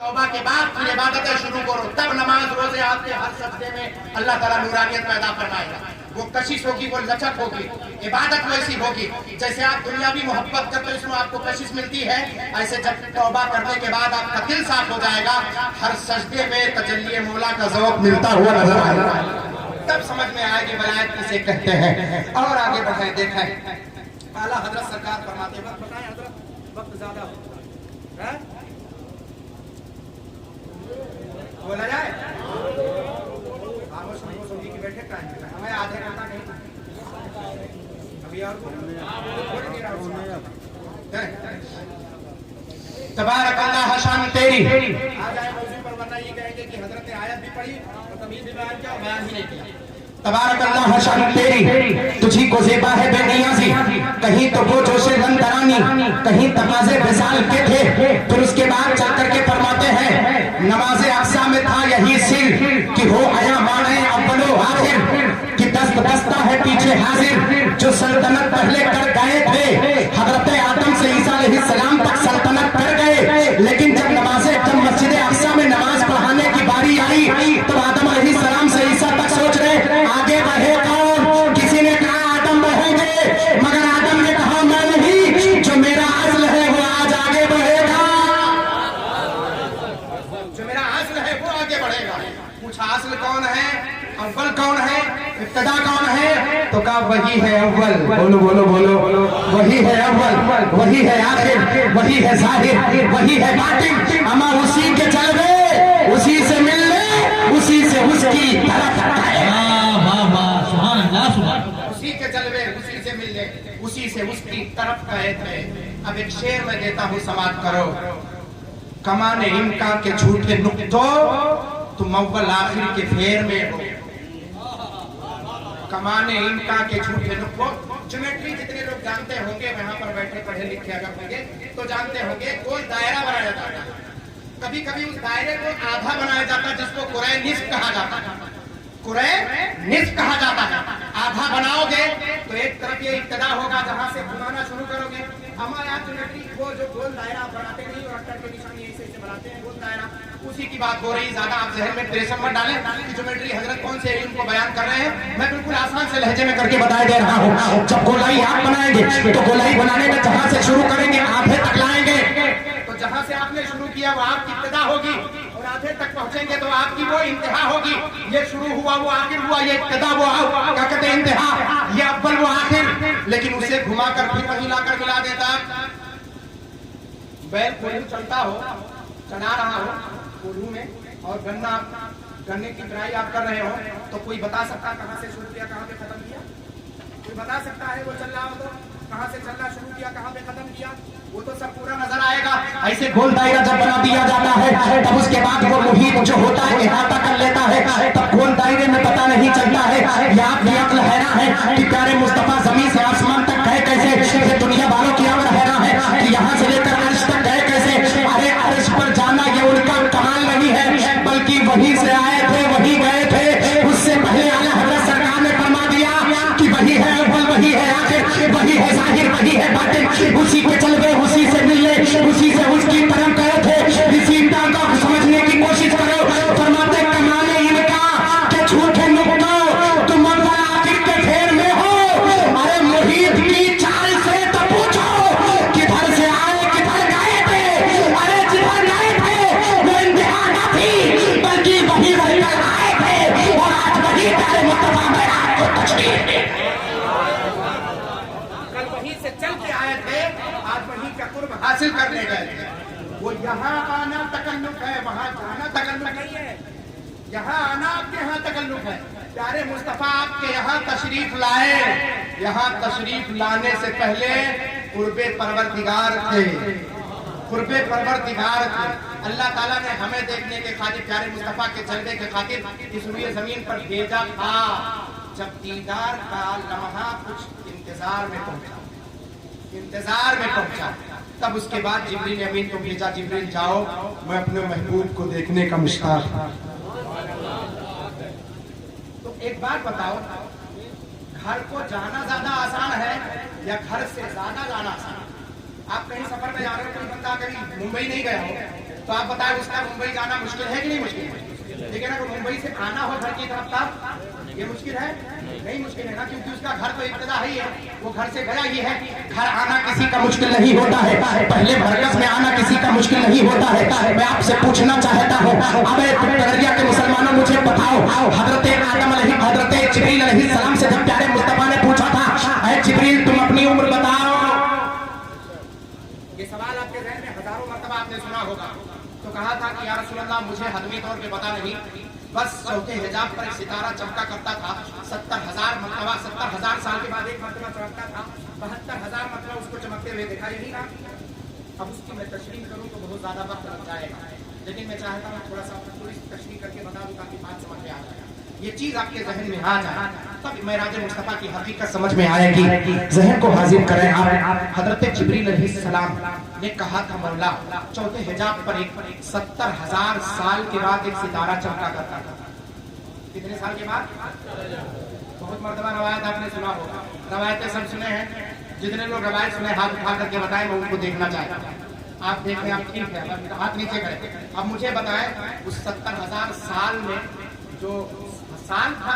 तौबा के बाद फिर इबादतें शुरू करो, तब नमाज रोजे आपके हर सजदे में अल्लाह ताला नूरानियत पैदा फरमाएगा। वो कशिश होगी, वो लचक होगी, इबादत वैसी होगी जैसे आप दुनियावी मोहब्बत करते हो इसमें आपको कशिश मिलती है, ऐसे जब तौबा करने के बाद आपका दिल साफ हो जाएगा, हर सजदे में तजल्ली मौला का ज़ौक़ मिलता हुआ नजर आएगा, तब समझ में आएगी वलायत किसे कहते हैं। और आगे बढ़े, देखें आला हजरत सरकार फरमाते हैं, बताएं हजरत वक्त ज्यादा है बोला जाए की बैठे हमें आधे घंटा नहीं अभी और तबारक अल्लाह शान तेरी आ जाए मौजूद पर, वरना ये कहेंगे कि हजरत ने आयत भी पढ़ी और तमीज़ भी बयान किया, बयान ही नहीं किया। तबारक अल्लाह शान तेरी, तुझी को ज़ेबा है बेनियाज़ी, कहीं तो वो जोशे रंदरानी, कहीं तकाज़े विसाल के थे। फिर उसके बाद चल करके फरमाते हैं नमाज़े अक़सा में था यही सिर कि हो आया माने अव्वलो आखिर, कि दस्त दस्ता है पीछे हाजिर, जो सल्तनत पहले कर गए थे हज़रत आदम से ईसा अलैहिस्सलाम तक सल्तनत कर गए, लेकिन जब मस्जिद अक़सा में नमाज पढ़ाने की बारी आई तो आदम अलैहिस्सलाम से ईसा तक सोच रहे आगे बढ़े कौन। किसी ने कहा आदम बढ़ेंगे, मगर आदम ने कहा मैं नहीं, जो मेरा अस्ल है वो आज आगे बढ़ेगा, जो मेरा अस्ल है वो आगे बढ़ेगा। पूछा अस्ल कौन है, अव्वल कौन है, इब्तिदा कौन है, तो कहा वही है अव्वल, बोलो बोलो बोलो, वही है अव्वल, वही है आखिर, वही है जाहिर, वही है बातिन, अमा उसी के चलवे उसी से मिलने उसी से उसकी तरफ उसी के जलवे उसी से मिलने उसी से उसकी तरफ गए थे। अब एक शेर में देता हूँ समाप्त करो, कमाने इनका के झूठे नुक्तों तुम अव्वल आखिर के फेर में हो, कमाने इनका के झूठे नुक्तों। ज्योमेट्री जितने लोग जानते होंगे वहां पर बैठे पढ़े लिखे अगर होंगे तो जानते होंगे, कोई दायरा बनाया जाता है, कभी कभी उस दायरे को आधा बनाया जाता है जिसको कुरैन निस्फ कहा जाता है, कुरैन निस्फ कहा जाता है। आधा बनाओगे तो एक तरफ ये इब्तिदा होगा जहां से घुमाना शुरू करोगे, हमारा ज्योमेट्री वो जो गोल दायरा बनाते नहीं और अक्टर के निशान ऐसे बनाते हैं गोल दायरा, उसी की बात हो रही। ज्यादा आप जहन में प्रेशर मत डालें कि ज्योमेट्री हजरत कौन से इल्म को बयान कर रहे हैं, मैं बिल्कुल आसान से लहजे में करके बताया दे रहा हूँ। जब गोलाई आप बनाएंगे तो गोलाई बनाने में जहां से शुरू करेंगे आधे तक लाएंगे, तो जहां से आपने शुरू किया वो आपकी इब्तिदा होगी और आधे तक पहुंचेंगे तो आपकी वो इंतहा होगी। ये शुरू हुआ वो आखिर हुआ, ये इब्तिदा वो क्या कहते हैं इंतहा, ये अव्वल वो आखिर। लेकिन उसे घुमाकर फिर वहीं लाकर मिला देता। बैल कोल्हू चलता हो, चला रहा हो कोल्हू में, और गन्ने की ड्राई आप कर रहे हो, तो कोई बता सकता कहां से शुरू किया कहां पे खत्म किया? कोई बता सकता है? वो चल रहा हो तो कहां से चलना शुरू किया कहां पे खत्म किया? वो तो सब पूरा नजर आएगा। ऐसे गोल दायरा जब बना दिया जाता है तब उसके बाद वो मुहीत जो होता है इहाता कर लेता है, तब गोल दायरे में पता नहीं चलता है। या आपकी अक्ल हैरान है कि प्यारे मुस्तफा जमीन से आसमान तक गए कैसे, ये दुनिया वालों की अक्ल हैरान है कि यहाँ से लेकर अर्श तक गए कैसे। अरे अर्श पर जाना ये उनका कमाल नहीं है, बल्कि वहीं से आए थे वहीं गए थे। उससे पहले आला हज़रत सरकार ने फरमा दिया कि वही है अव्वल, वही है आखिर, वही है जाहिर, वही है बातिन, उसी के चलवे उसी से मिलने उसी से उसकी तरफ गए थे। इसी टांका को समझने की कोशिश करो। फरमाते कमाने इनका के झूठे नुक्तों तुम अव्वल आखिर के फेर में हो। अरे मुहीत की चाल से तो पूछो किधर से आए किधर गए थे। अरे जिधर गए थे वो इंतहा न थी, बल्कि वही रहकर आए थे और आज वही प्यारे मुस्तफा में आपको तशरीफ दे। कल वहीं से चल के आए थे, आज वहीं का कुर्ब हासिल करने गए थे। वो यहाँ आना तकल्लुफ है, वहाँ जाना तकल्लुफ नहीं है। यहाँ आना आपके यहाँ तकल्लुफ है। प्यारे मुस्तफा आपके यहाँ तशरीफ लाए, यहाँ तशरीफ लाने से पहले कुर्बे परवरदिगार थे, कुर्बे परवरदिगार थे। अल्लाह ताला ने हमें देखने के खातिर प्यारे मुस्तफा के जलवे के खातिर इस रूए जमीन पर भेजा था। जब दीदार का लम्हा कुछ इंतजार में पहुंचा, इंतजार में पहुंचा, तब उसके बाद जिब्रील अमीन को भेजा, जिब्रील जाओ मैं अपने महबूब को देखने का मुश्ताक हूं। तो एक बात बताओ, घर को जाना ज्यादा आसान है या घर से ज्यादा जाना आसान? आप कहीं सफर में जा रहे हो, कोई बंदा कहीं मुंबई नहीं गया हो तो आप बताएं उसका मुंबई जाना मुश्किल है कि नहीं मुश्किल है? ठीक है ना। तो मुंबई से आना हो घर की तरफ तब ये मुश्किल है? नहीं मुश्किल है ना, क्योंकि उसका घर तो इब्तिदा ही है, वो घर से गया ही है। घर आना किसी का मुश्किल नहीं होता है, पहले मरकज में आना किसी का मुश्किल नहीं होता है। मैं आपसे पूछना चाहता हूँ, अबे टगरिया के मुसलमानों मुझे बताओ, हजरत जिब्रील अलैहिस्सलाम से जब प्यारे मुस्तफा ने पूछा था, ऐ जिब्रील तुम अपनी उम्र बताओ, ये सवाल आपके ज़हन में हजारों मर्तबा आपने सुना होगा। तो कहा था कि या रसूल अल्लाह मुझे हदमी तौर पे पता नहीं, बस चौथे हिजाब पर एक सितारा चमका करता था 70,000 मरतबा, 70,000 साल के बाद एक मरतबा चमकता था, 72,000 मरतबा उसको चमकते हुए देखा यही ना। अब उसकी मैं तशरीह करूं तो बहुत ज्यादा वक्त लग जाएगा, लेकिन मैं चाहता हूँ थोड़ा सा थोड़ी तशरीह करके बता दूं ताकि बात समझ में आ जाए, ये चीज आपके जहन में आ जाए, तब मेराज मुस्तफा की हकीकत समझ में आएगी। जहन को हाजिर करें आप, हजरत जिब्रील अलैहिस्सलाम ने कहा था मौला चौथे हिजाब पर एक 70,000 साल के बाद एक सितारा चमका करता था। कितने साल के बाद? बहुत मर्तबा रवायत आपने सुना होगा, रवायतें सब सुने हैं। जितने लोग रवायत सुने हाथ उठा करके बताएं, मैं उनको देखना चाहता हूँ। आप देख रहे हैं, आप ठीक है, हाथ नीचे करें। अब मुझे बताएं उस 70,000 साल में जो साल था,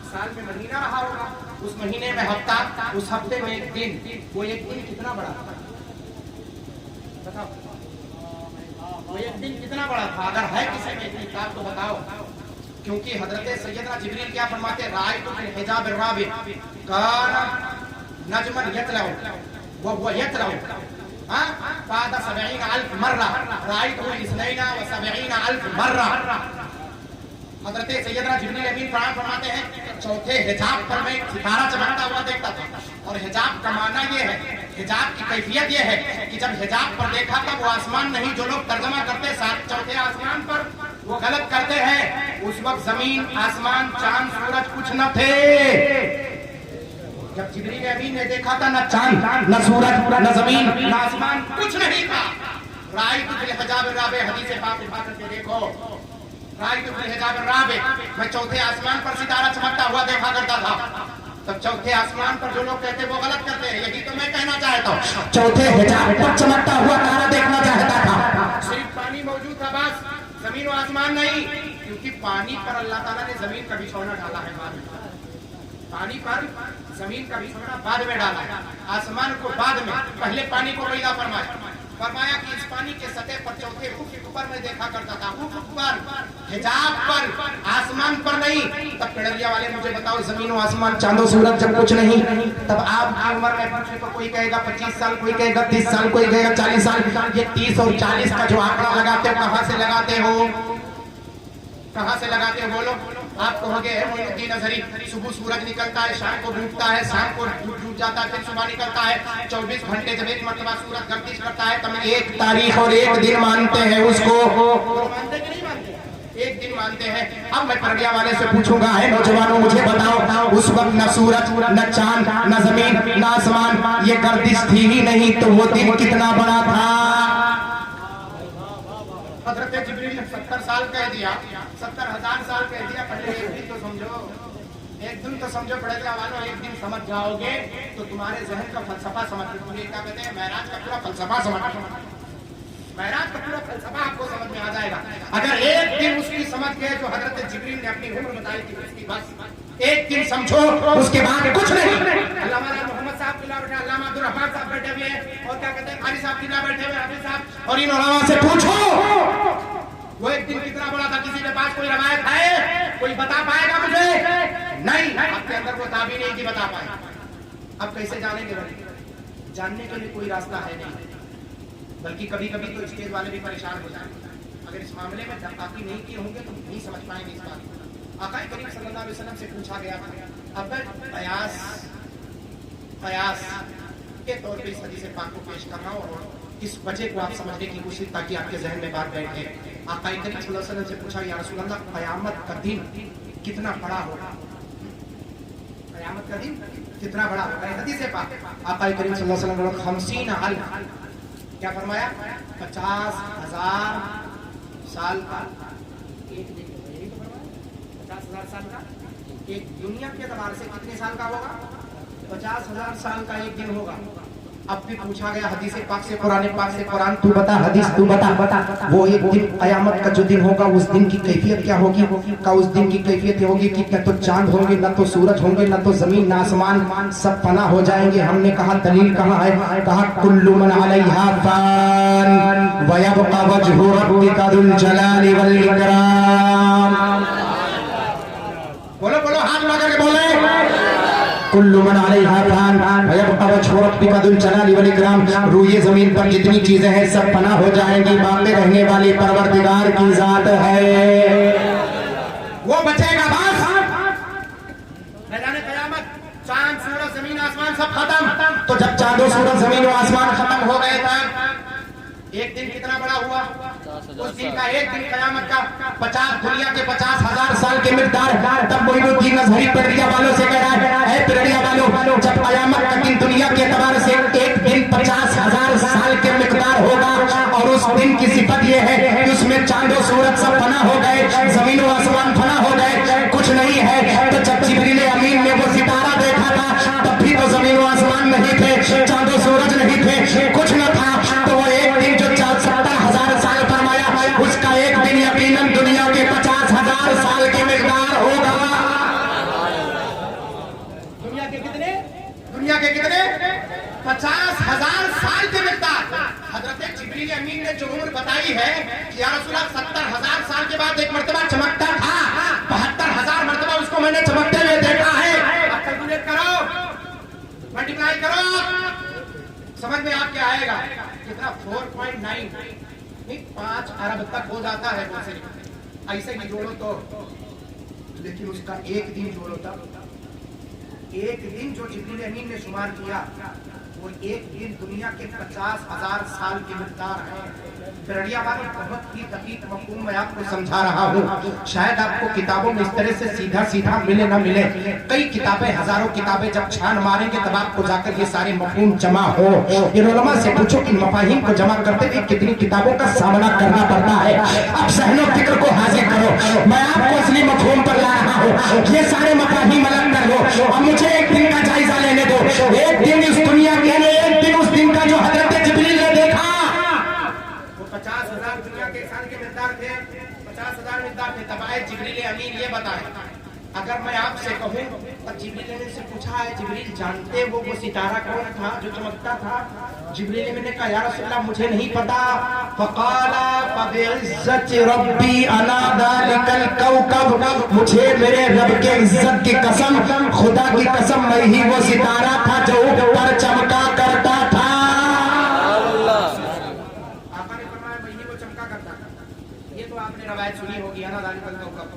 साल में महीना रहा होगा, उस महीने में हफ्ता, उस हफ्ते में एक दिन, वो एक दिन कितना बड़ा था बताओ? वो एक दिन कितना बड़ा था? अगर है किसी में किताब तो बताओ, क्योंकि हजरत सैयदना जिब्रील क्या फरमाते, रायतु फिल हिजाब राबि काना नजमन यतलउ व यतलउ बाद 70,000 मर्रा रायतु इस्नैना व 70,000 मर्रा। हजरत सैयदना जिब्रील अमीन फरमाते हैं चौथे हिजाब पर मैं सितारा चमकता हुआ देखता था। और हिजाब का माना ये है, हिजाब की कैफियत ये है कि जब हिजाब पर देखा तब वो आसमान नहीं, जो लोग तर्जमा करते साथ चौथे आसमान पर, वो गलत करते हैं। उस वक्त जमीन आसमान चांद सूरज कुछ न थे। जब जिब्रील अमीन ने देखा था, न चांद न सूरज न जमीन न आसमान कुछ नहीं था। रायतु फिल हिजाब राबि, हदीस पाक उठा करके देखो, रायतु फिल हिजाब राबि, मैं चौथे आसमान पर सितारा चमकता हुआ देखा करता था। तब चौथे आसमान पर जो लोग कहते वो गलत करते हैं, यही तो मैं कहना चाहता हूँ। चौथे हिजाब पर चमकता हुआ तारा देखना चाहता था, सिर्फ पानी मौजूद था बस, जमीन और आसमान नहीं, क्योंकि पानी पर अल्लाह ताला ने जमीन का बिछौना डाला है बाद में, पानी पर जमीन का बिछौना बाद में डाला है, आसमान को बाद में, पहले पानी को पैदा फरमाया कि इस पानी के सतह पर चौथे ऊपर में देखा करता था, ऊपर हिजाब पर, आसमान पर नहीं। तब कड़रिया वाले मुझे बताओ, जमीन और आसमान चांदो सूरज जब कुछ नहीं, तब आप उम्र में पूछे तो कोई कहेगा 25 साल, कोई कहेगा 30 साल, कोई कहेगा 40 साल। ये 30 और 40 का जो आंकड़ा लगाते हो, कहाँ से लगाते हो? कहाँ से लगाते हो बोलो? आप कहोगे मोइनुद्दीन अजहरी, सुबह सूरज निकलता है, शाम को डूबता है, शाम को डूब जाता है, फिर सुबह निकलता है, 24 घंटे जब एक मरतबा सूरज गर्दिश करता है, तब एक तारीख और एक दिन मानते हैं उसको। मानते कि नहीं मानते? एक दिन मानते हैं। अब मैं परडिया वाले से पूछूंगा, है नौजवानों मुझे बताओ, उस वक्त न सूरज न चांद न जमीन न आसमान, ये गर्दिश थी ही नहीं, तो वो दिन कितना बड़ा था? हजरत जिब्रील ने 70 साल कह दिया, 70,000 साल कह दिया, पहले एक दिन तो समझो, एक दिन तो समझो पड़ेगा वालों, एक दिन समझ जाओगे तो तुम्हारे जहन का फलसफा समझ, क्या कहते हैं, महराज का पूरा फलसफा समझ, महराज का पूरा फलसफा आपको समझ में आ जाएगा। अगर एक दिन उसकी समझ गए जो हजरत जिब्रील ने अपनी उम्र बताई थी उसकी, बस एक दिन समझो, उसके बाद कुछ नहीं। अल्लामा मोहम्मद साहब किला बैठे, अल्लामा अब्दुल रहमान साहब बैठे हुए हैं, और क्या कहते हैं कारी साहब किला बैठे हुए, हाफिज साहब, और इन उलमा से पूछो वो एक दिन कितना बड़ा था। किसी के पास कोई रवायत है? कोई बता पाएगा मुझे? नहीं, आपके अंदर वो ताबी नहीं कि बता पाए। अब कैसे जानेंगे? जानने के लिए कोई रास्ता है नहीं, बल्कि कभी कभी तो स्टेज वाले भी परेशान हो जाएंगे। अगर इस मामले में ताक़ी नहीं किए होंगे तो नहीं समझ पाएंगे इस बात को। आक़ा करीम सल्लल्लाहु अलैहि वसल्लम से पूछा गया था, अब कयास के तौर पे इस हदीस पाक को पेश कर रहा हूँ और इस वजह को आप समझने की कोशिश, ताकि आपके जहन में बात बैठे। आक़ा करीम सल्लल्लाहु अलैहि वसल्लम से पूछा, या रसूल अल्लाह क़यामत का दिन कितना बड़ा होगा? क़यामत का दिन कितना बड़ा होगा? हदीस पाक आक़ा करीम सल्लल्लाहु अलैहि वसल्लम 50,000 क्या फरमाया? 50,000 साल का एक दिन होगा। यही तो फरमाया 50,000 साल का एक, दुनिया के एतबार से कितने साल का होगा? 50,000 साल का एक दिन होगा। अब भी पूछा गया हदीस पाक से, कुरान पाक से, कुरान तू बता, हदीस तू बता, वो एक दिन कयामत का जो दिन होगा उस दिन की कैफियत क्या होगी? का उस दिन की कैफियत होगी कि न तो चांद होंगे, न तो सूरज होंगे, न तो जमीन न आसमान, सब फना हो जाएंगे। हमने कहा दलील कहाँ है? कहा कुल्लु मन अलैहा फान व यबका वजहु रब्बिका दुल जलाली वल इकराम। बोलो बोलो, हाथ लगा के बोले, कुल्लु मन अलैहा फान व यबका वजहु रब्बिका दुल जलाली वल इकराम। रूए जमीन पर जितनी चीजें हैं सब फना हो जाएंगी, बाकी रहने वाली परवरदिगार की जात है, वो बचेगा बस। मैदान क़यामत चांद सूरज जमीन आसमान सब खत्म। तो जब चांदो सूरज जमीन और आसमान खत्म हो गए था, एक दिन कितना बड़ा हुआ? उस दिन का एक दिन कयामत का 50 दुनिया के 50,000 साल के मिकदार। तब मोइनुद्दीन अज़हरी पिरडिया वालों से कह रहा है, पिरडिया वालों, जब कयामत का दिन दुनिया के एतबार से एक दिन 50,000 साल के मिकदार होगा, और उस दिन की सिफत यह है कि उसमें चांदो सूरज सब फना हो गए, जमीन और आसमान फना हो गए, कुछ नहीं है। तो जब जिब्रील अमीन ने वो सितारा देखा था, तब भी तो जमीन और आसमान नहीं थे, चांदो सूरज नहीं थे, कुछ न था। तो वो एक दिन जो 70,000 साल फरमाया, उसका एक दिन यकीनन दुनिया के 50,000 साल की मिकदार होगा। दुनिया के कितने? दुनिया के कितने? 50,000 साल की मिकदार। हजरत जिब्रील अमीन ने जो उम्र बताई है कि या रसूलल्लाह 70,000 साल के बाद एक मर्तबा चमकता था, 72,000 मर्तबा उसको मैंने चमकते हुए देखा है। अब कैलकुलेट करो, मल्टीप्लाई करो, समझ में आप क्या आएगा? कितना? 4.9 नहीं 5 अरब तक हो जाता है। वैसे ऐसे ही जोड़ो तो, लेकिन उसका एक दिन जोड़ो तब, एक दिन जो जिब्रील अमीन ने शुमार किया, वो एक दिन दुनिया के 50,000 साल की मिकदार है। पिरडिया वाली बहुत ही दकीक मफहूम मैं आपको समझा रहा हूँ। शायद आपको किताबों में इस तरह से सीधा सीधा मिले ना मिले। कई किताबें, हजारों किताबें जब छान मारेंगे तब आपको जाकर ये सारे मफहूम जमा हो। इन उलमा से पूछो कि मफाहिम को जमा करते हुए कितनी किताबों का सामना करना पड़ता है। अब सहनो फिक्र को हाजिर करो, मैं आपको असली मफहूम पर ला रहा हूँ। ये सारे मफाहिम अलग कर लो और मुझे एक दिन का जायजा लेने दो। एक दिन इस दुनिया के, एक दिन उस दिन का जो हजरत जिब्रील ने देखा, वो 50,000 दुनिया के साल के मिकदार थे, 50,000 मिकदार थे। तब आए जिब्रील अमीन ये बताए, अगर मैं आपसे कहूँ, तब जिब्रील ने से पूछा है, जिब्रील जानते वो सितारा कौन था जो चमकता था? जिब्रील ने कहा, या रसूलल्लाह मुझे नहीं पता। फ़क़ाला फ़बिइज़्ज़ति रब्बी अना ज़ालिकल कौकब, मुझे मेरे रब के इज्जत की कसम, खुदा की कसम, मैं ही वो सितारा था जो ऊपर चमका करता था। आपने फरमाया मैं ही वो चमका करता था। ये तो आपने रवायत सुनी होगी, अना ज़ालिकल कौकब।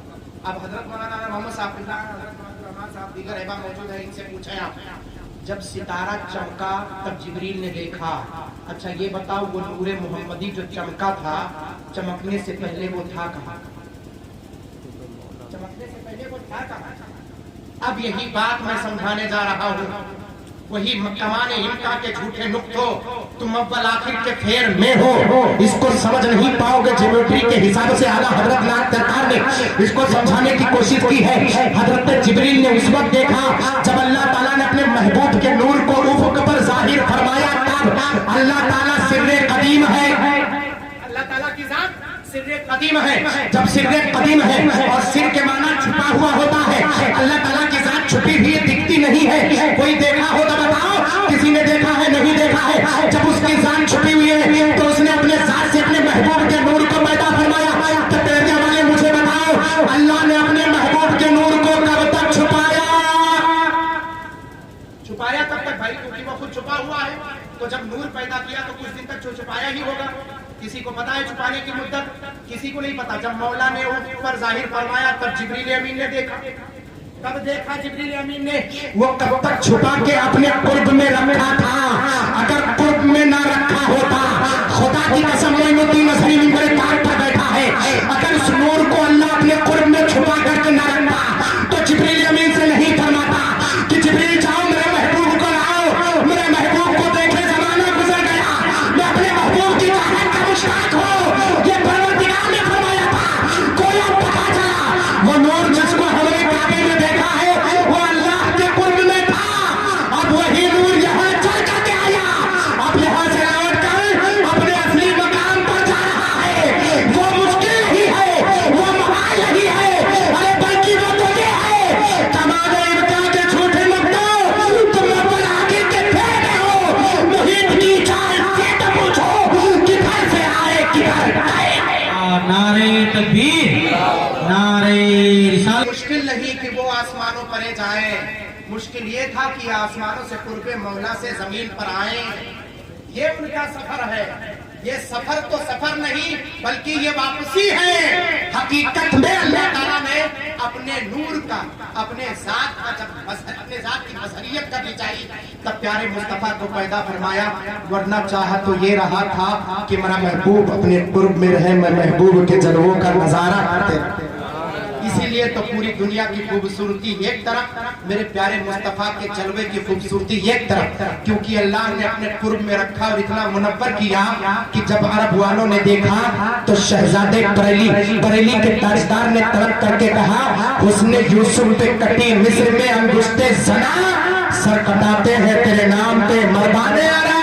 अब हजरत मौलाना मोहम्मद साहब, हजरत रहमान साहब, दीगर अहबाब मौजूद है, इनसे पूछे आप, जब सितारा चमका तब जिब्रील ने देखा, अच्छा ये बताओ वो नूरे मोहम्मदी जो चमका था, चमकने से पहले वो था कहाँ? चमकने से पहले वो था कहाँ? अब यही बात मैं समझाने जा रहा हूँ। वही कमाने इनका के झूठे नुक्तों, तुम अव्वल आखिर के फेर में हो, इसको समझ नहीं पाओगे। ज्योमेट्री के हिसाब से आला हजरत नाथ सरकार ने इसको समझाने की कोशिश की है। हजरत जिब्रील ने उस वक्त देखा जब अल्लाह ताला ने अपने महबूब के नूर को उफ़क़ पर जाहिर फरमाया। तब अल्लाह ताला सिर्रे कदीम है, अल्लाह ताला की जात सिर्रे कदीम है। जब सिर्रे कदीम है और सिर के माना छुपा हुआ होता है, अल्लाह ताला की जात छुपी हुई दिखती नहीं है। कोई देखा हो तो बताओ, किसी ने देखा है? नहीं देखा है। जब उसकी जात छुपी हुई है तो उसने अपने जात से अपने महबूब के नूर को पैदा फरमाया। तो पिरडिया वाले मुझे बताओ, अल्लाह ने अपने महबूब के नूर को कब तक छुपाया? छुपाया कब तक भाई? क्योंकि वो खुद छुपा हुआ है। तो जब नूर पैदा किया तो कुछ दिन तक छुपाया ही होगा। किसी को पता है छुपाने की मुद्दत? किसी को नहीं पता। जब मौला ने ऊपर जाहिर फरमाया तब जिब्रील अमीन ने देखा। कब देखा जिब्रील अमीन ने? वो कब तक छुपा के अपने कुर्ब में रखा था। अगर कुर्ब में ना रखा होता, खुदा की कसम, मोइनुद्दीन अज़हरी मिंबर पाक पर बैठा है, अगर उस नूर को अल्लाह अपने कुर्ब में छुपा करके ना रखता तो जिब्रील अमीन से नहीं फरमाता कि जिब्रील जाओ मेरे महबूब को लाओ, मेरे महबूब को देखे, जमाना गुजर गया, मैं अपने महबूब की चाहत का मुश्ताक हूँ। ये परवरदिगार ने फरमाया था। कोई अब पता चला वो नूर जिसको हमारे काबे में देखा है वो अल्लाह के कुर्ब में था। अब वही नूर यहाँ चल करके आया नारे तकबीर, नारे रिसालत। मुश्किल नहीं कि वो आसमानों पर जाए, मुश्किल ये था कि आसमानों से कुर्बे मौला से जमीन पर आए। ये उनका सफर है। ये सफर तो सफर नहीं बल्कि ये वापसी है। हकीकत में अल्लाह ताला ने अपने नूर का, अपने जात का, जब अपने जात की बसरियत करनी चाहिए तब प्यारे मुस्तफा को पैदा फरमाया। वरना चाहा तो ये रहा था कि मेरा महबूब अपने कुर्ब में रहे, मैं महबूब के जलवों का नजारा करते। इसीलिए तो पूरी दुनिया की खूबसूरती एक तरफ, मेरे प्यारे मुस्तफा के जलवे की खूबसूरती एक तरफ, क्योंकि अल्लाह ने अपने कुर्ब में रखा और इतना मुनव्वर किया कि जब अरब वालों ने देखा तो शहजादे बरेली के ताजदार ने तड़प करके कहा, हुस्ने यूसुफ पे कटी मिस्र में अंगुष्ते जना, सर कटाते हैं तेरे नाम पे मर्दाने आरा।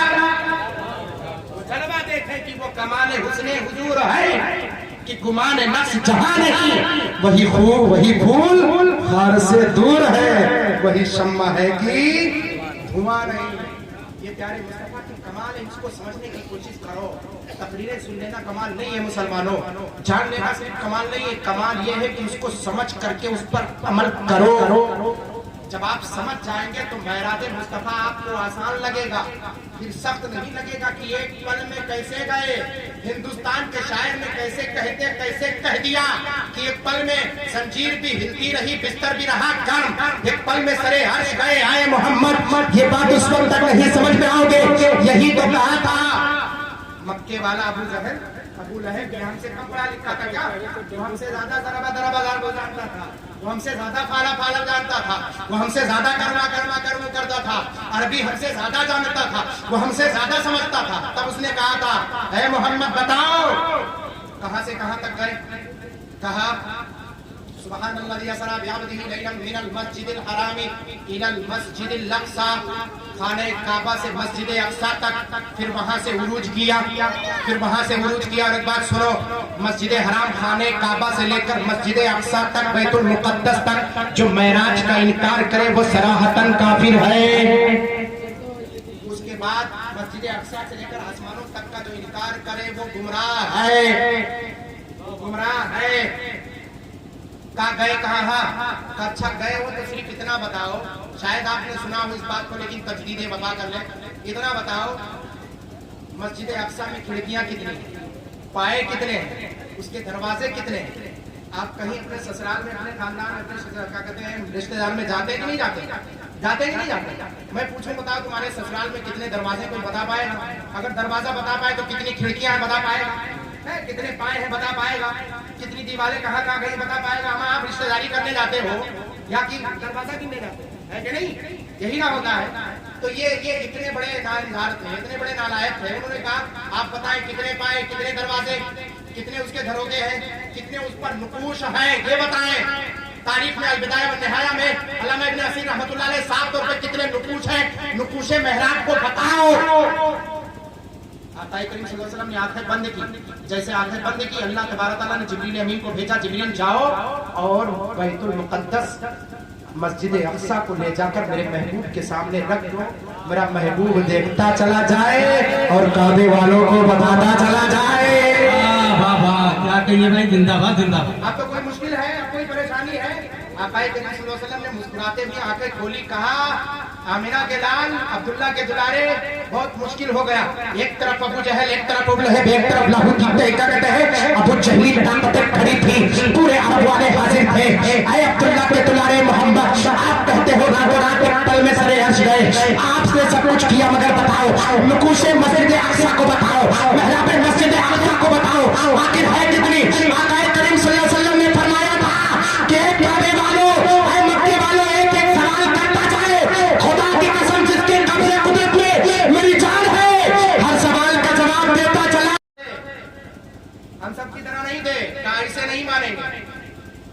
जलवा देखे कि वो कमाल हुस्ने हुजूर है कि गुमान नफ्स जहां नहीं, वही खूब वही फूल खार से दूर है, वही शम्मा है कि धुआं नहीं। ये प्यारे मुस्तफा की कमाल है, इसको समझने की कोशिश करो। तकरीरें सुन लेना कमाल नहीं है मुसलमानों, जान लेना सिर्फ कमाल नहीं है। कमाल ये है कि उसको समझ करके उस पर अमल करो। जब आप समझ जाएंगे तो महराज मुस्तफा आपको आसान लगेगा, फिर सख्त नहीं लगेगा कि एक पल में कैसे गए। हिंदुस्तान के शायर ने कैसे कह दिया कि एक पल में जंजीर भी हिलती रही, बिस्तर भी रहा गर्म, एक पल में सरे हर्ष गए आए मोहम्मद। ये बात उस वक्त तक नहीं समझ में आओगे। यही तो कहा था मक्के वाला अबू लहब हमसे कम पढ़ा लिखा था क्या? वो हमसे ज्यादा दरबादार वो जानता था, वो हमसे ज्यादा फाला जानता था, वो हमसे ज्यादा कर्म करता था, अरबी हमसे ज्यादा जानता था, वो हमसे ज्यादा समझता था। तब उसने कहा था, ऐ मोहम्मद बताओ कहां से कहां तक गए? कहा सुब्हानल्लाज़ी असरा बिअब्दिही लैलन मिनल मस्जिदिल हरामी इलल मस्जिदिल अक़सा, खाने काबा से मस्जिद अक़सा तक, फिर वहां से उरूज किया, और एक बात सुनो, मस्जिद हराम खाने काबा से लेकर मस्जिद अक़सा तक, बैतुल मुक़द्दस तक जो मेराज का इनकार करे वो सराहतन काफिर है। उसके बाद मस्जिद अक़सा से लेकर आसमानों तक का जो इनकार करे वो गुमराह है। गए कहाँ? अच्छा गए वो तो सिर्फ इतना बताओ, शायद आपने सुना हो इस बात को, लेकिन तजदीदें बता कर ले, इतना बताओ मस्जिद अक़सा में खिड़कियां कितनी, पाए कितने, उसके दरवाजे कितने? आप कहीं अपने ससुराल में, अपने खानदान में, अपने क्या कहते हैं रिश्तेदार में जाते कि नहीं जाते? जाते कि नहीं जाते? मैं पूछूं बताओ तुम्हारे ससुराल में कितने दरवाजे कोई बता पाएगा? अगर दरवाजा बता पाए तो कितनी खिड़कियां बता पाएगा? कितने पाए हैं बता पाएगा? कितनी दीवारें कहाँ गई बता पाएगा? हम आप रिश्तेदारी करने जाते हो या कि दरवाजा किनने जाते है कि नहीं? यही ना होता है। तो ये इतने बड़े नाइंसाफ थे, इतने बड़े नालायक थे, उन्होंने कहा आप बताएं कितने पाए, कितने दरवाजे, कितने उसके दरोगे हैं, कितने उस पर नुकूश हैं, ये बताएं। तारीख में अलविदाया व निहाया में अल्लामा इब्न असीर रहमतुल्लाह अलैह साफ तौर पर कितने नुकूश हैं, नुकूशे मेहराब को बताओ। आक़ाए करीम सल्लल्लाहु अलैहि वसल्लम ने आंखें बंद की, जैसे आंखें बंद की अल्लाह तबारक तआला ने जिब्रील अमीन को भेजा, जिब्रील जाओ और बैतुल मुक़द्दस मस्जिद अक़सा को ले जाकर मेरे महबूब के सामने रख दो, मेरा महबूब देखता चला जाए और काबे वालों को बताता चला जाए। क्या कहिए भाई, जिंदाबाद जिंदाबाद। आपको कोई मुश्किल है, आपको कोई परेशानी है? आक़ाए करीम सल्लल्लाहु अलैहि वसल्लम ने मुस्कुराते हुए आंखें खोली, कहा आमिना के लाल, अब्दुल्ला के दुलारे, बहुत मुश्किल हो गया। एक तरफ अबू जहल, एक तरफ अबू लहब, एक तरफ लाहू कहते हैं अबू जहली ताकतें खड़ी थी, पूरे अरब वाले हाजिर थे। ऐ अब्दुल्ला के दुलारे मोहम्मद, आप कहते हो रातों रात एक पल में सरे अर्श गए, आपने सब कुछ किया, मगर बताओ नुकूशे मस्जिद अक़सा को बताओ, महराब मस्जिद अक़सा को बताओ, आखिर है कितनी? आक़ाए करीम सल्लल्लाहु अलैहि वसल्लम ने फरमाया था कि एक काबे वालों, ऐ मक्के वालों, एक एक सवाल करता जाए, खुदा की कसम जिसके कब्ज़े कुदरत में मेरी जान है, हर सवाल का जवाब देता चला। हम सब की तरह नहीं थे, ऐसे नहीं मानेंगे।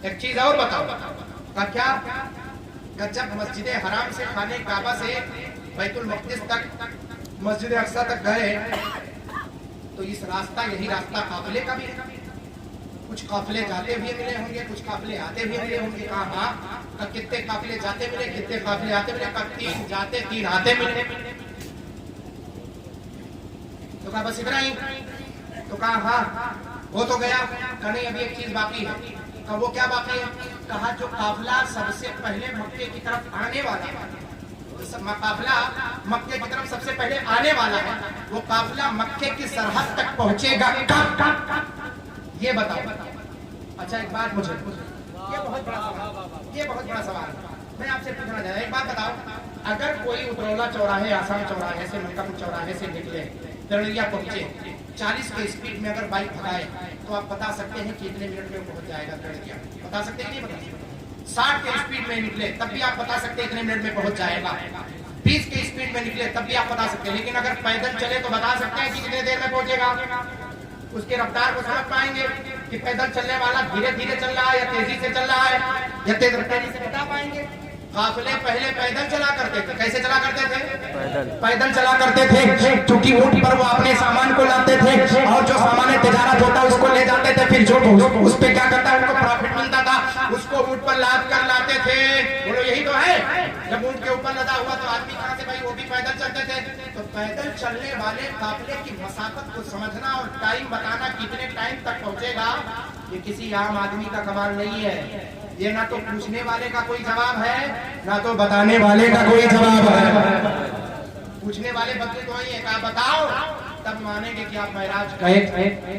एक चीज और बताओ, क्या जब मस्जिद हराम से खाने काबा से बैतुल मुक़द्दस तक मस्जिद अक़सा तक गए तो इस रास्ता, यही रास्ता काफिले का भी है। कुछ काफिले जाते हुए मिले होंगे, कुछ काफिले आते हुए मिले होंगे। हाँ, कितने काफिले जाते मिले, कितने काफिले आते मिले? 3 जाते 3 आते मिले। तो कहा बस इतना ही? तो कहा हाँ वो तो गया, नहीं अभी एक चीज बाकी है। तो वो क्या बाकी है? कहा जो काफिला सबसे पहले मक्के की तरफ आने वाला है, काफिला मक्के की तरफ सबसे पहले आने वाला है, वो काफिला मक्के की सरहद तक पहुंचेगा कब? ये बताओ। अच्छा एक बात मुझे, ये बहुत बड़ा सवाल, ये बहुत बड़ा सवाल मैं आपसे पूछना चाहता। एक बात बताओ, अगर कोई उतरौला चौराहे, आसाम चौराहे से, मलकापुर चौराहे से निकले, तरड़िया पहुंचे, 40 के स्पीड में अगर बाइक भगाए, तो आप बता सकते हैं कि कितने मिनट में पहुंच जाएगा तरड़िया? बता सकते हैं कि नहीं बता सकते? 60 के स्पीड में निकले तब भी आप बता सकते हैं इतने मिनट में पहुंच जाएगा। 20 के स्पीड में निकले तब भी आप बता सकते हैं, लेकिन अगर पैदल चले तो बता सकते हैं कि कितने देर में पहुंचेगा? उसके रफ्तार को समझ पाएंगे कि पैदल चलने वाला धीरे धीरे चल रहा है या तेजी से चल रहा है या तेज रफ्तारी से बता पाएंगे। काफिले पहले पैदल चला करते थे। कैसे चला करते थे? पैदल चला करते थे, क्योंकि ऊंट पर वो अपने सामान को लाते थे और जो सामान तिजारत होता उसको ले जाते थे, फिर जो उस पे क्या करता उनको प्रॉफिट मिलता था, उसको ऊंट पर लाद कर लाते थे। बोलो यही तो है। जब ऊंट के ऊपर लदा हुआ तो आदमी कहां से भाई, वो भी पैदल चलते थे। तो पैदल चलने वाले काफिले की मसाफत को समझना और टाइम बताना कितने टाइम तक पहुंचेगा, ये किसी आम आदमी का कमाल नहीं है। ये ना तो पूछने वाले का कोई जवाब है, ना तो बताने वाले का कोई जवाब है। पूछने वाले बच्चे तो ही है, आप बताओ तब मानेंगे कि आप महराज गए।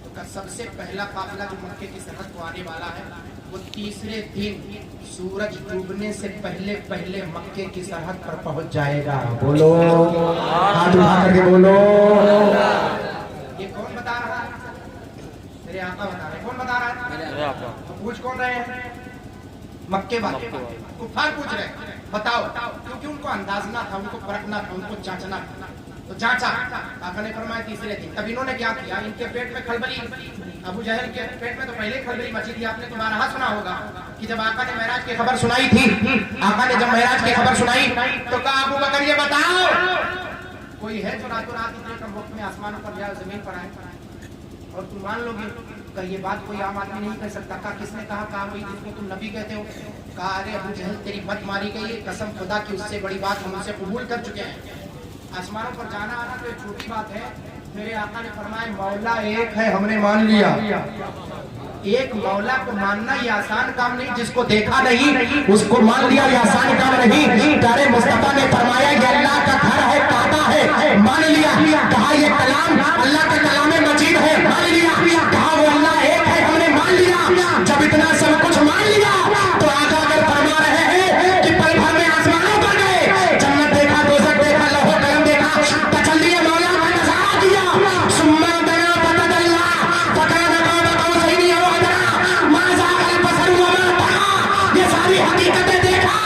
तो सबसे पहला काफिला जो मक्के की सरहद को आने वाला है, वो तीसरे दिन सूरज डूबने से पहले पहले मक्के की सरहद पर पहुंच जाएगा। बोलो, हाथ उठा करके बोलो। ये कौन बता रहा है? मेरे आका बता रहे। कौन बता रहा है? तो पूछ कौन रहे हैं? मक्के वाले कुफार पूछ रहे हैं, बताओ। क्योंकि उनको अंदाजना था, उनको परखना था, उनको जांचना था। तो जांचा, आका ने फरमाया तीसरे दिन। तब इन्होंने क्या किया? इनके पेट में खलबली, अबू जहल के पेट में तो पहले खलबली मची थी। आपने तुम्हारा सुना होगा कि जब आका ने महराज की खबर सुनाई थी, आका ने जब महराज की खबर सुनाई तो कहा अबू बकर ये बताओ, कोई है जो रातों रात इतने कम वक्त में आसमानों पर जाए, जमीन पर आए और तुम मान लोगे? ये बात कोई आम आदमी नहीं कर सकता। कहा किसने कहा? कहा वही जिसको तुम नबी कहते हो। कहा अरे अबू जहल तेरी मत मारी गई है, कसम खुदा की उससे बड़ी बात हम उनसे कबूल कर चुके हैं। आसमानों पर जाना आना तो एक छोटी बात है। मेरे आका ने फरमाया मौला एक है, हमने मान लिया। एक मौला को मानना ये आसान काम नहीं, जिसको देखा नहीं उसको मान लिया ये आसान काम नहीं। प्यारे मुस्तफा ने फरमाया ये अल्लाह का घर है, काबा है, मान लिया। कहा ये कलाम अल्लाह का कलाम मजीद है, मान लिया। कहा वो अल्लाह एक है, हमने मान लिया। जब इतना सब कुछ मान लिया तो आका अगर फरमा रहे हैं कि पल भर में आसमानों पर गए, जन्नत देखा, दोज़ख देखा, लौह कलम देखा, तजल्ली मौला का नज़ारा किया, सुम्मा दना फतदल्ला फकाना काबा कौसैनी औ अदना मा ज़ागल बसर व मा तग़ा। ये सारी हकीकतें देखा।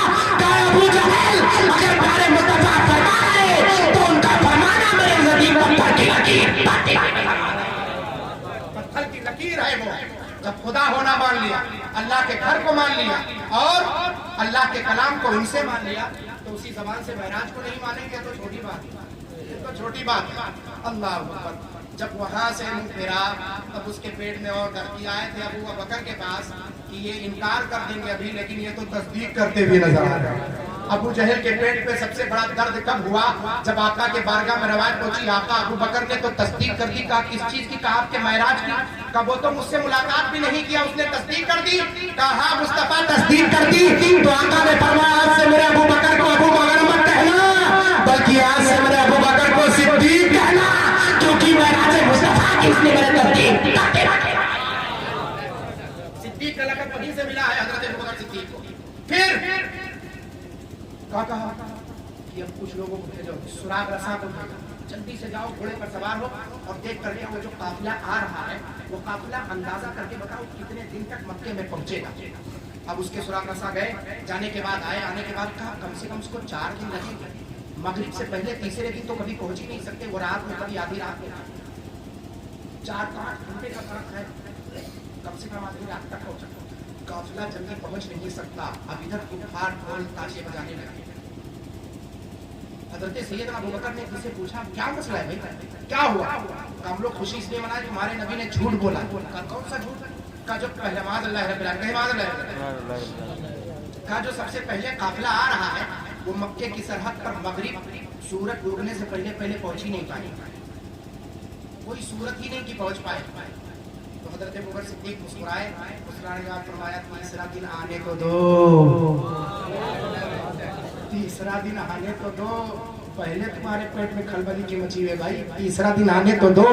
कहा अबू जहल अगर प्यारे मुस्तफा फरमा रहे तो उनका फरमाना मेरे ज़मीन पर पत्थर की लकीर है। वो जब खुदा होना मान लिया, अल्लाह के घर को मान लिया और अल्लाह के कलाम को उनसे मान लिया, तो उसी जबान से महराज को नहीं मानेंगे तो छोटी बात है, तो छोटी बात है। अल्लाह अकबर। जब वहां से मुंह फेरा तब उसके पेट में और दर्द आए थे अबू बकर के पास कि ये इनकार कर देंगे अभी, लेकिन ये तो तस्दीक करते हुए नजर आ रहे हैं। अबू जहल के पेट पे सबसे बड़ा दर्द कब हुआ? जब आका के बारगाह में रवायत पहुंची, आका अबू बकर ने तो तस्दीक कर दी। कहा किस चीज की? कहा आपके महराज की। कहा वो तो मुझसे मुलाकात भी नहीं किया, उसने तस्दीक कर दी। कहा मुस्तफा तस्दीक कर दी। तो आका ने फरमाया आज से मेरे अबू बकर को अबू बकर मत कहना, बल्कि आज से मेरे अबू बकर को सिद्दीक कहना, क्योंकि महराज मुस्तफा की उसने मेरे तस्दीक करके रखे। सिद्दीक का लक़ब वहीं से मिला है हजरत अबू बकर सिद्दीक को। फिर कहा कि अब कुछ लोगों को भेजो, सुराग रसा को भेजो, जल्दी से जाओ, घोड़े पर सवार हो और देख करके वो जो काफिला आ रहा है वो काफिला अंदाजा करके बताओ कितने दिन तक मक्के में पहुंचेगा। अब उसके सुराग रसा गए, जाने के बाद आए, आने के बाद कहा कम से कम उसको 4 दिन लगेंगे। मगरिब से पहले तीसरे दिन तो कभी पहुंच ही नहीं सकते, वो रात में कभी आधी रात में, 4-5 घंटे का फर्क है, कम से कम आधी रात तक पहुंचा। काफिला जल्दी पहुंच नहीं सकता। अब इधर कुफार ढोल ताशे बजाने लगे। हजरत सैयदना अबू बकर ने किसी पूछा क्या मसला है भाई, क्या हुआ? हम लोग खुशी इसलिए मनाए तुम्हारे नबी ने झूठ बोला। कौन सा झूठ? का जो पहले का जो सबसे पहले काफिला आ रहा है वो मक्के की सरहद पर मगरिब सूरज डूबने से पहले पहले पहुंच ही नहीं पाएगा। कोई सूरत ही नहीं कि पहुंच पाए। तो हजरत अबू बकर सिद्दीक मुस्कुराए, मुस्कुराने के बाद फरमाया तीसरा दिन आने को दो, तीसरा दिन आने को दो। पहले तुम्हारे पेट में खलबली की मची है भाई, तीसरा दिन आने तो दो।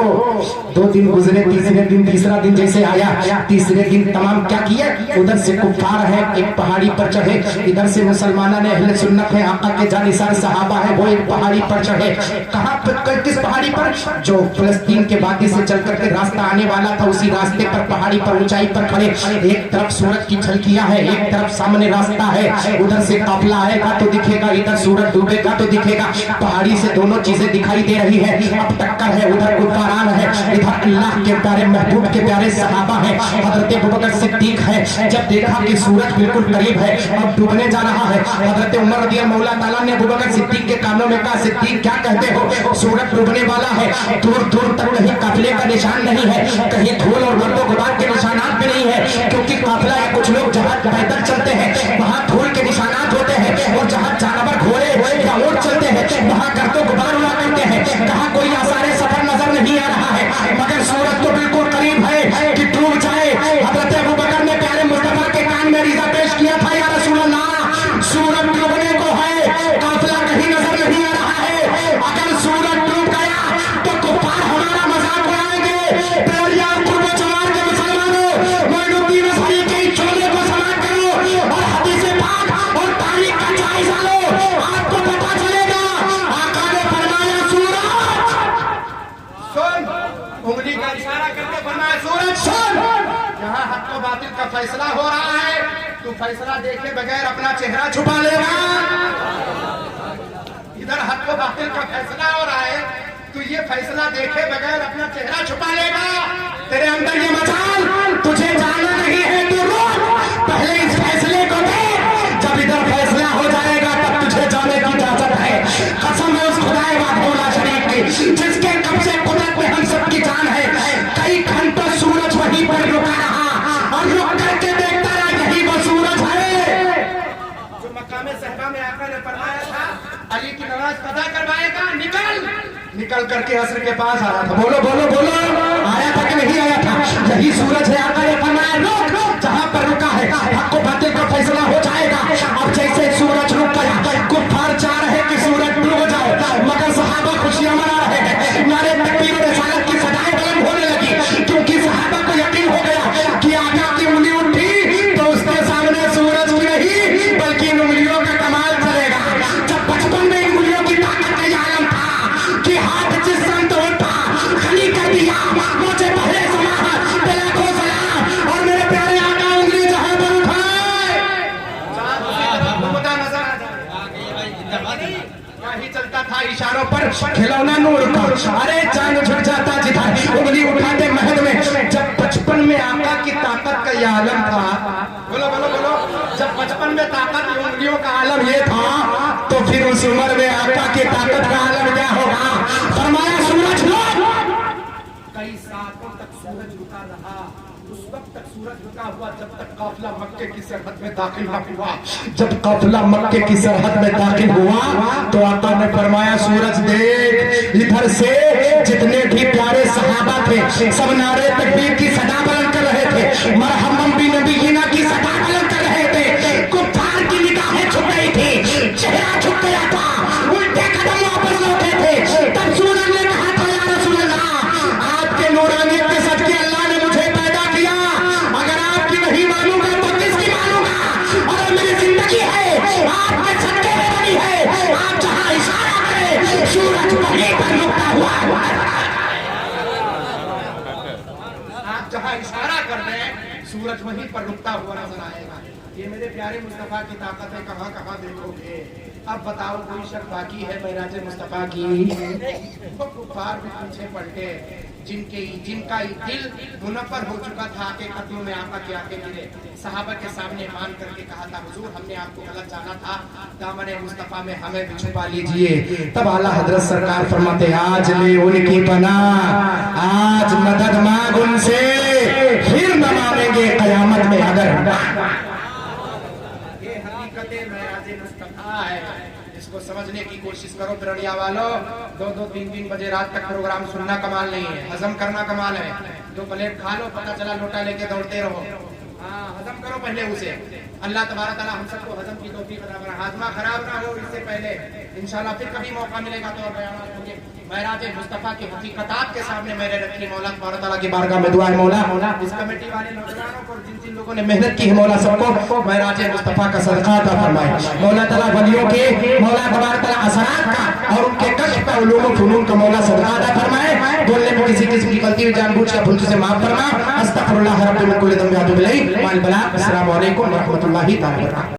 2 दिन गुजरे, तीसरे दिन तीसरा दिन जैसे आया, तीसरे दिन तमाम क्या किया, उधर से कुफ्फार है एक पहाड़ी पर चढ़े, इधर से मुसलमाना ने अहले सुन्नत है आका के जानिसार सहाबा है वो एक पहाड़ी पर चढ़े। कहां पर, किस पहाड़ी पर, जो फिलिस्तीन के वादी से चल करके रास्ता आने वाला था उसी रास्ते पर पहाड़ी पर ऊंचाई पर खड़े। एक तरफ सूरज की झलकियां है, एक तरफ सामने रास्ता है, उधर से काफिला आएगा तो दिखेगा, इधर सूरज डूबेगा तो दिखेगा। पहाड़ी से दोनों चीजें दिखाई दे रही है। अब टक्कर है, उधर कुफारान है, इधर अल्लाह के प्यारे महबूब के प्यारे सहाबा है, हजरत अबू बकर सिद्दीक है। जब देखा कि सूरज बिल्कुल करीब है, अब डूबने जा रहा है, हजरत उमर रज़ी अल्लाह तआला ने अबू बकर सिद्दीक के कानों में कहा, सिद्दीक क्या कहते हो, सूरज डूबने वाला है, दूर दूर तक कहीं काफिले का निशान नहीं है, कहीं धूल और गर्दो गुबार के निशानात भी नहीं है, क्योंकि काफिला है, कुछ लोग जहां पैदल चलते हैं वहां धूल के निशानात होते हैं, और जहां जानवर घोड़े या ऊंट चलते हैं वहां गर्दो गुबार हुआ करते हैं। कहां कोई आसारे सफर नजर नहीं आ रहा है, मगर सूरज तो बिल्कुल करीब है कि डूब जाए। हजरत अबू बकर ने प्यारे मुस्तफा के कान में रिज़ा पेश किया था, या रसूल अल्लाह सूरज डूबने को है, काफिला कहीं नजर नहीं आ रहा है, अगर सूरज डूब गया तो कुफार हमारा मजाक उड़ाएंगे। प्यारियां पूर्व जमात के मुसलमानों, मोइनुद्दीन असहरी के चोले को समाप्त करो और हदीस पाक और तारीख का जायजा लो, आपको पता चलेगा। आका ने फरमाया सूरज सुन, उंगली का इशारा करके फरमाया सूरज सुन, यहाँ हक व बातिल का फैसला हो रहा है, तू फैसला देखे बगैर अपना चेहरा छुपा लेगा। इधर हक व बातिल का फैसला हो रहा है, तू ये फैसला देखे बगैर अपना चेहरा छुपा लेगा। तेरे अंदर ये मचाल तुझे जाना नहीं है, तू रुक, पहले इस फैसले को दे, जब इधर फैसला हो जाएगा तब तुझे जाने की इजाजत है। कसम है उस खुदाए वाला शरीफ की जिसके कब्जे कुदरत में हम सबकी जान है। कई घंटों सूरज वहीं पर रुका रहा और रुक करके देखता रहा, यही वो सूरज है जो मकाम सहबा में आकर ने फरमाया था अली की नमाज कदा करवाएगा, निकल करके असर के पास आ रहा था। बोलो बोलो बोलो, आया था कि नहीं आया था, यही सूरज है। आका ने फरमाया रुक, जहां पर रुका है हक व बातिल का फैसला हो जाएगा। अब जैसे सूरज रुक गया, कुफार चाह रहे कि सूरज डूब जाए, मगर सहाबा खुशियां मना रहे हैं, नारे तकबीर और रिसालत की सदाएं बुलंद होने लगी, क्योंकि सहाबा को यकीन हो गया कि आका की उंगली उठी तो उसके सामने सूरज भी नहीं बल्कि इन उंगलियों का कमाल चलेगा। जब बचपन में इन उंगलियों की ताकत का यह आलम था कि हाथ जिस संत उठा खली कर दिया, मुझे पहले समा तेरा को सलाम, और मेरे प्यारे आका उंगली जहां पर उठाए नजर आ जाए। ही चलता था इशारों पर खिलौना नूर का, अरे चांद झुक जाता जिधर उंगली उठाते महल में। जब बचपन में आका की ताकत का यह आलम था, बोलो बोलो बोलो, जब बचपन में ताकत उंगलियों का आलम ये था, तो फिर उस उम्र में आका की ताकत का आलम क्या होगा। फरमाया सूरज लो, कई सालों तक सूरज रुका रहा, उस वक्त तक सूरज रुका हुआ जब तक काफिला मक्के की सरहद में दाखिल न हुआ। जब काफिला मक्के की सरहद में दाखिल हुआ तो आका ने फरमाया सूरज देख, इधर से जितने भी प्यारे सहाबा थे सब नारे तकबीर की सदा बुलंद कर रहे थे, मरहमम भी नबीना की सदा बुलंद कर रहे थे। कुफार की निगाहें झुक गई थी, चेहरा झुक गया था, उल्टे कदम वापस लौटे थे। तब सूरज ने कहा था या रसूल अल्लाह, आपके नूरानियत के सदके अल्लाह ने मुझे पैदा किया, अगर आपकी नहीं मानूंगा तो किसकी मानूंगा। और मेरी जिंदगी है आपके सदके में बनी है, आप जहां इशारा करें सूरज वहीं पर रुका हुआ, आप जहां इशारा कर दें सूरज वहीं पर रुकता हुआ नजर आएगा। ये मेरे प्यारे मुस्तफा की ताकत है, कहां कहां देखोगे। अब बताओ कोई शक बाकी है मेराज मुस्तफा की। वो कुफार भी पीछे पलटे, जिनका दिल मुनव्वर हो चुका था आके कदमों में आका के आके गिरे, सहाबा के सामने मान करके कहा था हुजूर हमने आपको गलत जाना था, दामन मुस्तफा में हमें भी छुपा लीजिए। तब आला हजरत सरकार फरमाते आज ले उनकी पनाह, आज मदद मांग उनसे, फिर न मांगेंगे कयामत में अगर। ये हकीकत मेराज मुस्तफा है, इस इसको समझने की कोशिश करो पिरड़िया वालों। 2-2, 3-3 बजे रात तक प्रोग्राम सुनना कमाल नहीं है, हजम करना कमाल है। 2 प्लेट खा लो, पता चला लोटा लेके दौड़ते रहो। हाँ, हजम करो पहले उसे। अल्लाह तबारक तआला हम सबको हजम की तौफीक अता फरमाए। हाजमा खराब ना हो इससे पहले। इंशाल्लाह फिर कभी मौका मिलेगा तो बयान होंगे। महराज मुस्तफा की हकीकतात के सामने मैंने रखी। मौला तबारक तआला की बारगाह में दुआ है मौला इस कमेटी वाले नौजवानों को, जिन जिन लोगों ने मेहनत की है, मौला सबको महराज मुस्तफा का सदका अता फरमाए। मौला तआला वलियों के, मौला तबारक तआला असरात का और उनके कश्फ का, उलूम व फुनून का मौला सदका अता फरमाए। बोलने में किसी किस्म की गलती हुई जानबूझ के भूल से माफ फरमा। अस्तगफिरुल्लाह रब्बी मिन कुल्ली ज़ंबिन व अतूबु इलैहि। माल बला। अस्सलामु अलैकुम व रहमतुल्लाहि तआला व बरकातहू।